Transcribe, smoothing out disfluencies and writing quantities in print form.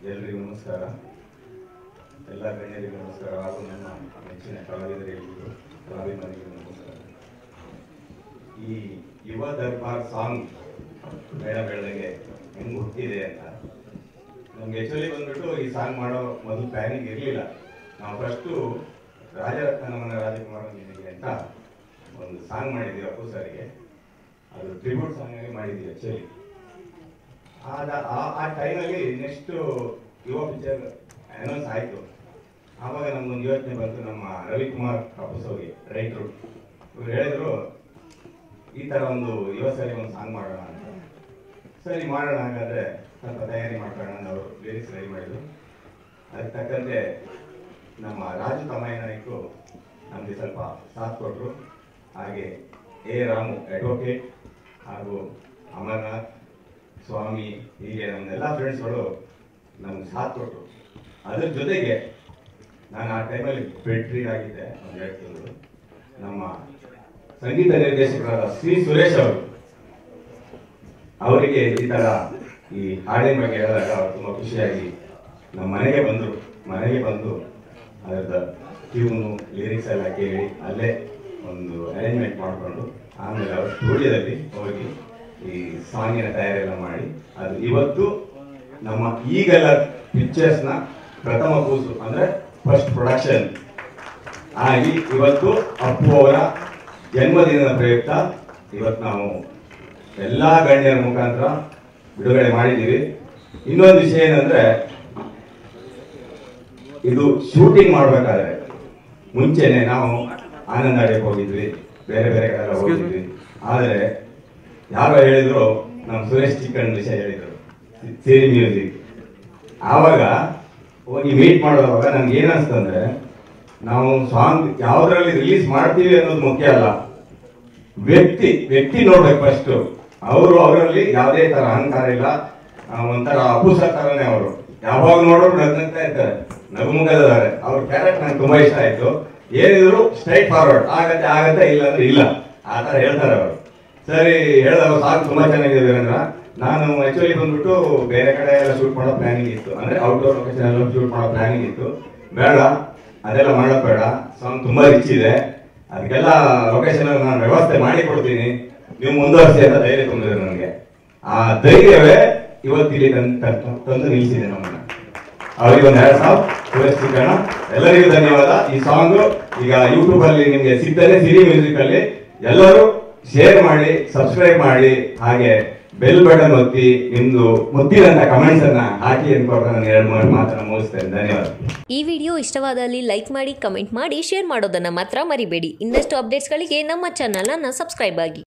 ಎಲ್ಲರಿಗೂ ನಮಸ್ಕಾರ. ಎಲ್ಲ ಗಣ್ಯರಿಗೂ ನಮಸ್ಕಾರ. ಹಾಗೂ ನನ್ನ ನೆಚ್ಚಿನ ಕಲಾವಿದರಿಗೂ ಕಲಾವಿದರಿಗೂ ನಮಸ್ಕಾರ. ಈ ಯುವ ದರ್ಬಾರ್ ಸಾಂಗ್ ಬೆಳಗ್ಗೆ ಹೆಂಗೆ ಹುಟ್ಟಿದೆ ಅಂತ ನಮ್ಗೆ ಆಕ್ಚುಲಿ ಬಂದ್ಬಿಟ್ಟು ಈ ಸಾಂಗ್ ಮಾಡೋ ಮೊದಲು ಪ್ಲಾನಿಂಗ್ ಇರಲಿಲ್ಲ. ನಾವು ಫಸ್ಟು ರಾಜರತ್ನ ನಮನ ರಾಜಕುಮಾರ ನಿನಗೆ ಅಂತ ಒಂದು ಸಾಂಗ್ ಮಾಡಿದ್ದೀವಿ ಅಪ್ಪು ಸರ್ಗೆ. ಅದು ಟ್ರಿಬ್ಯೂಟ್ ಸಾಂಗ್ ಆಗಿ ಮಾಡಿದ್ದೀವಿ ಆಕ್ಚುಲಿ. ಆ ಟೈಮಲ್ಲಿ ನೆಕ್ಸ್ಟ್ ಯುವ ಪಿಕ್ಚರ್ ಅನೌನ್ಸ್ ಆಯಿತು. ಆವಾಗ ನಮ್ಗೊಂದು ಯೋಚನೆ ಬಂತು. ನಮ್ಮ ರವಿಕುಮಾರ್ ಕಾಪೂಸ್ ಅವ್ರಿಗೆ ರೈತರು ಇವ್ರು ಹೇಳಿದ್ರು, ಈ ಥರ ಒಂದು ಯುವ ಸರಿ ಒಂದು ಸಾಂಗ್ ಮಾಡೋಣ ಅಂತ. ಸರಿ ಮಾಡೋಣ, ಹಾಗಾದರೆ ಸ್ವಲ್ಪ ತಯಾರಿ ಮಾಡ್ಕೊಳ್ಳೋಣ. ಅವರು ಲಿರಿಕ್ಸ್ ರೆಡಿ ಮಾಡಿದ್ರು. ಅದಕ್ಕೆ ತಕ್ಕಂತೆ ನಮ್ಮ ರಾಜು ತಮ್ಮಯ್ಯ ನಾಯ್ಕು ನಮಗೆ ಸ್ವಲ್ಪ ಸಾಥ್ ಕೊಟ್ಟರು. ಹಾಗೆ ಎ ರಾಮು ಅಡ್ವೊಕೇಟ್ ಹಾಗೂ ಅಮರನಾಥ್ ಸ್ವಾಮಿ, ಹೀಗೆ ನಮ್ಮೆಲ್ಲ ಫ್ರೆಂಡ್ಸ್ಗಳು ನಮ್ಗೆ ಸಾಥ್ ಕೊಟ್ಟರು. ಅದ್ರ ಜೊತೆಗೆ ನಾನು ಆ ಟೈಮಲ್ಲಿ ಬೆಡ್ ಆಗಿದ್ದೆ ಒಂದು 2 ತಿಂಗಳು. ನಮ್ಮ ಸಂಗೀತ ನಿರ್ದೇಶಕರಾದ ಸಿ ಸುರೇಶ್ ಅವರು ಅವರಿಗೆ ಈ ಥರ ಈ ಹಾಡಿನ ಬಗ್ಗೆ ಹೇಳಿದಾಗ ಅವ್ರು ತುಂಬ ಖುಷಿಯಾಗಿ ನಮ್ಮ ಮನೆಗೆ ಬಂದು ಅದರ ಟ್ಯೂನು ಲಿರಿಕ್ಸ್ ಎಲ್ಲ ಕೇಳಿ ಅಲ್ಲೇ ಒಂದು ಅರೇಂಜ್ಮೆಂಟ್ ಮಾಡಿಕೊಂಡು ಆಮೇಲೆ ಅವ್ರ ಸ್ಟುಡಿಯೋದಲ್ಲಿ ಹೋಗಿ ಈ ಸಾಂಗಿನ ತಯಾರೆಲ್ಲ ಮಾಡಿ ಅದು ಇವತ್ತು ನಮ್ಮ ಈಗೆಲ್ಲ ಪಿಕ್ಚರ್ಸ್ನ ಪ್ರಥಮ ಕೂಸು ಅಂದರೆ ಫಸ್ಟ್ ಪ್ರೊಡಕ್ಷನ್ ಆಗಿ ಇವತ್ತು ಅಪ್ಪು ಅವರ ಜನ್ಮದಿನದ ಪ್ರಯುಕ್ತ ಇವತ್ತು ನಾವು ಎಲ್ಲ ಗಣ್ಯರ ಮುಖಾಂತರ ಬಿಡುಗಡೆ ಮಾಡಿದ್ದೀವಿ. ಇನ್ನೊಂದು ವಿಷಯ ಏನಂದ್ರೆ, ಇದು ಶೂಟಿಂಗ್ ಮಾಡಬೇಕಾದ್ರೆ ಮುಂಚೆನೆ ನಾವು ಆನಂದ ಅಡಿಯಕ್ಕೆ ಹೋಗಿದ್ವಿ, ಬೇರೆ ಬೇರೆ ಕಡೆ ಎಲ್ಲ ಹೋಗಿದ್ವಿ. ಆದರೆ ಯಾರೋ ಹೇಳಿದ್ರು, ನಮ್ಮ ಸುರೇಶ್ ಚಿಕ್ಕಣ್ಣ ವಿಷಯ ಹೇಳಿದ್ರು, ಸೇರಿ ಮ್ಯೂಸಿಕ್. ಆವಾಗ ಹೋಗಿ ಮೀಟ್ ಮಾಡುವಾಗ ನಮ್ಗೆ ಏನನ್ಸ್ತಂದ್ರೆ, ನಾವು ಸಾಂಗ್ ಯಾವ್ದ್ರಲ್ಲಿ ರಿಲೀಸ್ ಮಾಡ್ತೀವಿ ಅನ್ನೋದು ಮುಖ್ಯ ಅಲ್ಲ, ವ್ಯಕ್ತಿ ನೋಡ್ಬೇಕು ಫಸ್ಟ್. ಅವರಲ್ಲಿ ಯಾವುದೇ ತರ ಅಹಂಕಾರ ಇಲ್ಲ. ಒಂಥರ ಅಪುಸ ತರನೇ ಅವರು, ಯಾವಾಗ ನೋಡೋರು ನಗ್ನಗ್ತಾ ಇರ್ತಾರೆ, ನಗುಮುಖದಿದ್ದಾರೆ. ಅವ್ರ ಕ್ಯಾರೆಕ್ಟರ್ ನಂಗೆ ತುಂಬಾ ಇಷ್ಟ ಆಯ್ತು. ಏನಿದ್ರು ಸ್ಟ್ರೈಟ್ ಫಾರ್ವರ್ಡ್, ಆಗತ್ತೆ ಇಲ್ಲ ಅಂದ್ರೆ ಇಲ್ಲ, ಆ ತರ ಹೇಳ್ತಾರೆ ಅವರು. ಸರಿ ಹೇಳಿದವರು ಸಾಂಗ್ ತುಂಬಾ ಚೆನ್ನಾಗಿದೆ ವೀರೇಂದ್ರ. ನಾನು ಆಕ್ಚುಲಿ ಬಂದ್ಬಿಟ್ಟು ಬೇರೆ ಕಡೆ ಎಲ್ಲ ಶೂಟ್ ಮಾಡೋ ಪ್ಲಾನಿಂಗ್ ಇತ್ತು, ಅಂದ್ರೆ ಔಟ್ಡೋರ್ ಲೊಕೇಶನ್ ಎಲ್ಲ ಶೂಟ್ ಮಾಡೋ ಪ್ಲಾನಿಂಗ್ ಇತ್ತು. ಬೇಡ, ಅದೆಲ್ಲ ಮಾಡೋದು ಬೇಡ, ಸಾಂಗ್ ತುಂಬಾ ರಿಚ್ ಇದೆ, ಅದಕ್ಕೆಲ್ಲ ಲೊಕೇಶನ್ ನಾನು ವ್ಯವಸ್ಥೆ ಮಾಡಿ ಕೊಡ್ತೀನಿ, ನೀವು ಮುಂದುವರಿಸಿ ಅಂತ ಧೈರ್ಯ ತುಂಬಿದ್ರು ನನಗೆ. ಆ ಧೈರ್ಯವೇ ಇವತ್ತಿಲ್ಲಿ ತಂದು ನಿಲ್ಲಿಸಿದೆ ನಮ್ಮನ್ನ. ಅವರಿಗೆ ಒಂದು 2 ಸಾಂಗ್ ಪೂರೈಸಿಕೊಳ್ಳೋಣ. ಎಲ್ಲರಿಗೂ ಧನ್ಯವಾದ. ಈ ಸಾಂಗ್ ಈಗ ಯೂಟ್ಯೂಬ್ ಅಲ್ಲಿ ನಿಮ್ಗೆ ಸಿಗ್ತದೆ, ಸಿರಿ ಮ್ಯೂಸಿಕ್ ಅಲ್ಲಿ. ಎಲ್ಲರೂ ಶೇರ್ ಮಾಡಿ, ಸಬ್ಸ್ಕ್ರೈಬ್ ಮಾಡಿ, ಹಾಗೆ ಬೆಲ್ ಬಟನ್ ಒತ್ತಿ ನಿಮ್ದು ಮುತ್ತಿನಂತ ಕಮೆಂಟ್ಸ್ ಅನ್ನ ಹಾಕಿ ಅನ್ಕೊಂಡು ನಾನು 2 ಮಾತನ್ನ ಮುಗಿಸ್ತೇನೆ. ಧನ್ಯವಾದ. ಈ ವಿಡಿಯೋ ಇಷ್ಟವಾದಲ್ಲಿ ಲೈಕ್ ಮಾಡಿ, ಕಮೆಂಟ್ ಮಾಡಿ, ಶೇರ್ ಮಾಡೋದನ್ನ ಮಾತ್ರ ಮರಿಬೇಡಿ. ಇನ್ನಷ್ಟು ಅಪ್ಡೇಟ್ಸ್ಗಳಿಗೆ ನಮ್ಮ ಚಾನಲ್ನ ಸಬ್ಸ್ಕ್ರೈಬ್ ಆಗಿ.